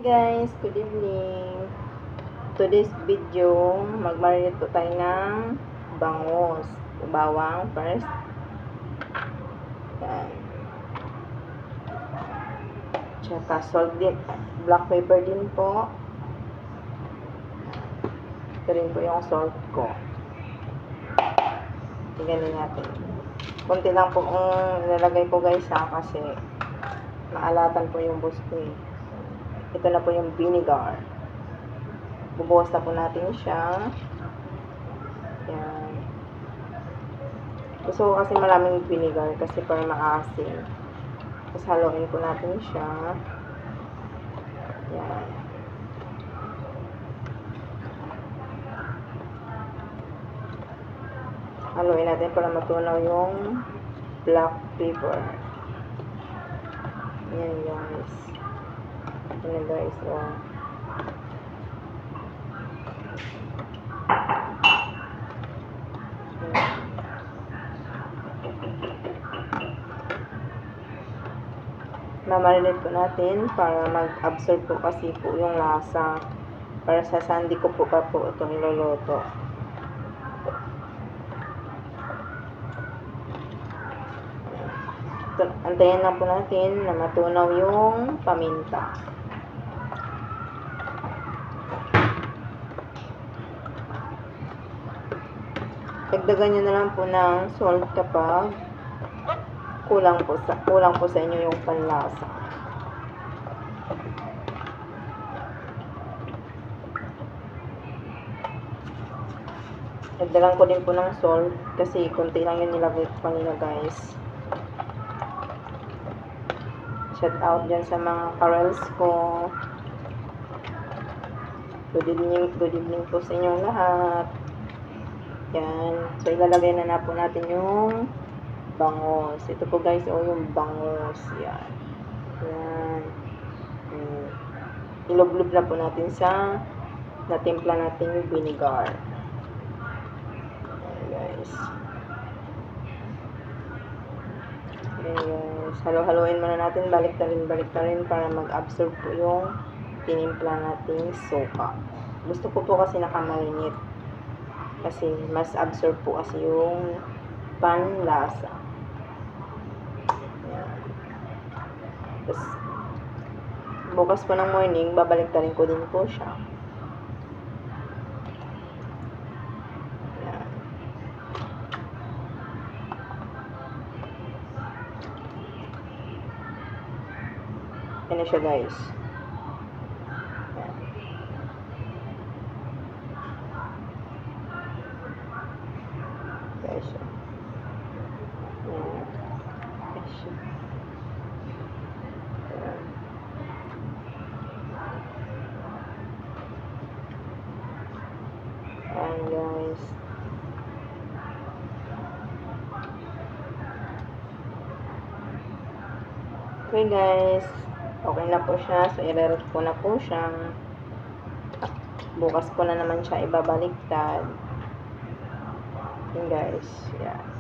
Guys, good evening. Today's video, magmarinate po tayo ng bangus. Bawang first. Yan. Tsaka salt din. Black pepper din po. Ito rin po yung salt ko. Tingnan natin. Kunti lang po ang nilalagay ko guys kasi maalatan po yung gusto eh. Ito na po yung vinegar. Bubuhos na po natin siya. Yan. Gusto ko kasi maraming vinegar kasi para maasim. Tapos haluin po natin siya. Yan. Haluin natin para matunaw yung black pepper. Yan guys. Yan guys. Oh. Mamarinate po natin para mag-absorb po kasi po yung lasa. Para sa sandi ko po pa po itong iluluto. Antayin lang po natin na matunaw yung paminta. Dagdagan nyo na lang po ng salt kapag kulang po sa inyo yung panlasa. Dagdagan ko din po ng salt kasi konti lang yung nilagay ko kanina guys. Shout out dyan sa mga karels ko. Good evening po sa inyong lahat. Yan. So, ilalagay na po natin yung bangus. Ito po guys, yung bangus. Yan. Yan. Ilublob na po natin sa natimpla natin yung vinegar. Yan guys. Yan guys. Halo-haloin muna natin. Balik ta rin para mag-absorb po yung tinimpla nating sopa. Gusto ko po kasi nakamarinate. Kasi mas absorb po kasi yung panlasa. Yan. Tapos, bukas po ng morning, babalik ta rin ko din po siya. Yan. Yan na siya guys. Guys. Yan. Guys. Yan. Yan guys. Okay guys. Okay na po siya. So, i-rerot ko na po siya. Bukas ko na naman siya ibabaliktad. Yan guys. Yan.